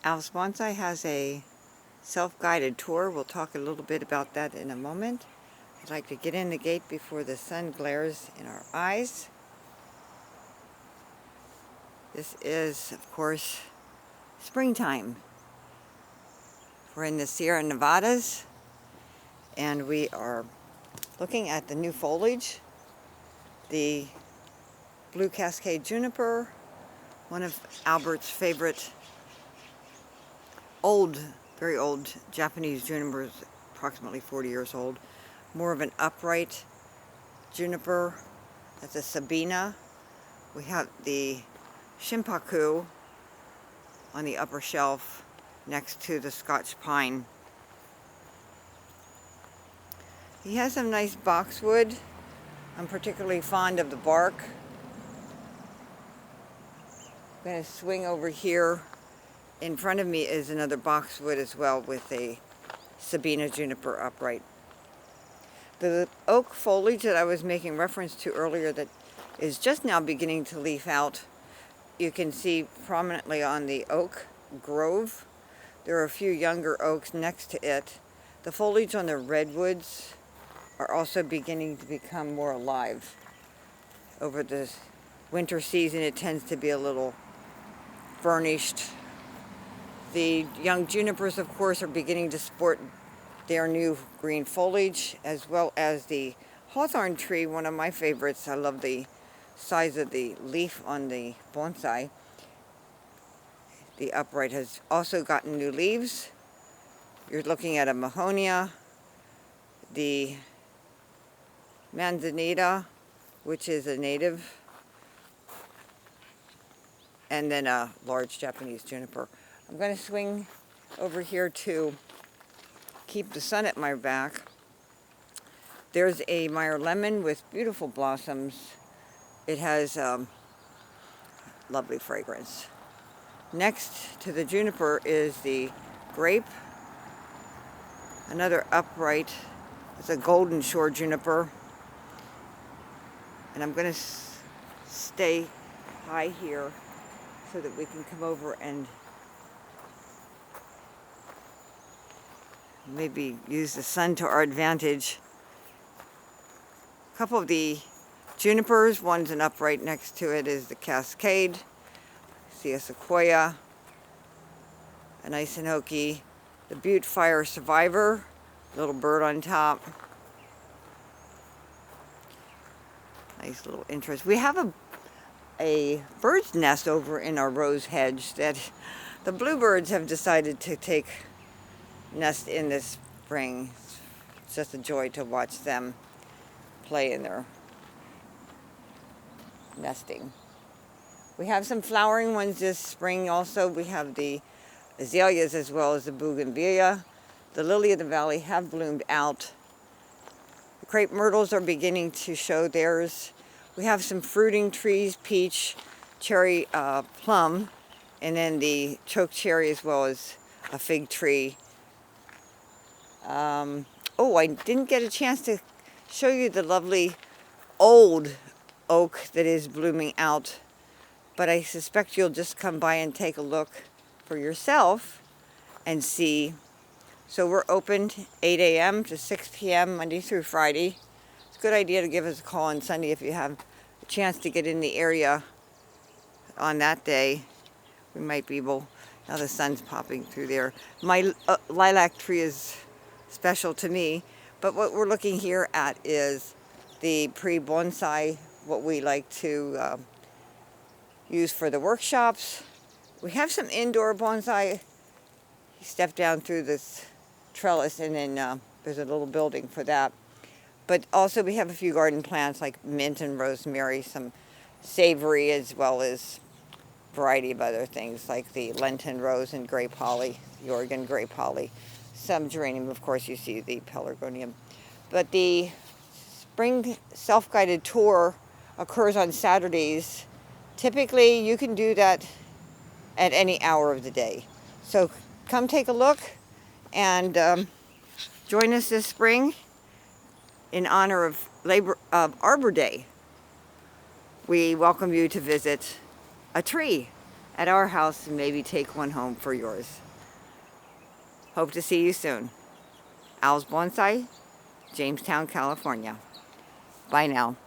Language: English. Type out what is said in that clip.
Alice Bonsai has a self-guided tour. We'll talk a little bit about that in a moment. I'd like to get in the gate before the sun glares in our eyes. This is, of course, springtime. We're in the Sierra Nevadas, and we are looking at the new foliage. The blue Cascade Juniper, one of Albert's favorite very old Japanese junipers, approximately 40 years old. More of an upright juniper. That's a Sabina. We have the Shimpaku on the upper shelf next to the Scotch pine. He has some nice boxwood. I'm particularly fond of the bark. I'm going to swing over here. In front of me is another boxwood as well with a Sabina juniper upright. The oak foliage that I was making reference to earlier that is just now beginning to leaf out, you can see prominently on the oak grove. There are a few younger oaks next to it. The foliage on the redwoods are also beginning to become more alive. Over the winter season, it tends to be a little burnished. The young junipers, of course, are beginning to sport their new green foliage, as well as the hawthorn tree, one of my favorites. I love the size of the leaf on the bonsai. The upright has also gotten new leaves. You're looking at a mahonia, the manzanita, which is a native, and then a large Japanese juniper. I'm going to swing over here to keep the sun at my back. There's a Meyer Lemon with beautiful blossoms. It has lovely fragrance. Next to the juniper is the grape. Another upright. It's a golden shore juniper. And I'm going to stay high here so that we can come over and maybe use the sun to our advantage. A couple of the junipers, one's an upright, next to it is the Cascade. See a sequoia, a nice enoki, the Butte Fire Survivor, little bird on top. Nice little interest. We have a bird's nest over in our rose hedge that the bluebirds have decided to take nest in this spring. It's just a joy to watch them play in their nesting. We have some flowering ones this spring also. We have the azaleas as well as the bougainvillea. The lily of the valley have bloomed out. The crepe myrtles are beginning to show theirs. We have some fruiting trees, peach, cherry, plum, and then the choke cherry as well as a fig tree. I didn't get a chance to show you the lovely old oak that is blooming out, but I suspect you'll just come by and take a look for yourself and see. So we're open 8 a.m. to 6 p.m. Monday through Friday. It's a good idea to give us a call on Sunday if you have a chance to get in the area on that day. We might be able, now the sun's popping through there. My lilac tree is special to me, but what we're looking here at is the pre-bonsai, what we like to use for the workshops. We have some indoor bonsai. You step down through this trellis and then there's a little building for that. But also we have a few garden plants like mint and rosemary, some savory, as well as a variety of other things like the Lenten rose and grape holly, the Oregon grape holly. Some geranium, of course, you see the pelargonium. But the spring self-guided tour occurs on Saturdays. Typically, you can do that at any hour of the day. So come take a look and join us this spring in honor of Arbor Day. We welcome you to visit a tree at our house and maybe take one home for yours. Hope to see you soon. Al's Bonsai, Jamestown, California. Bye now.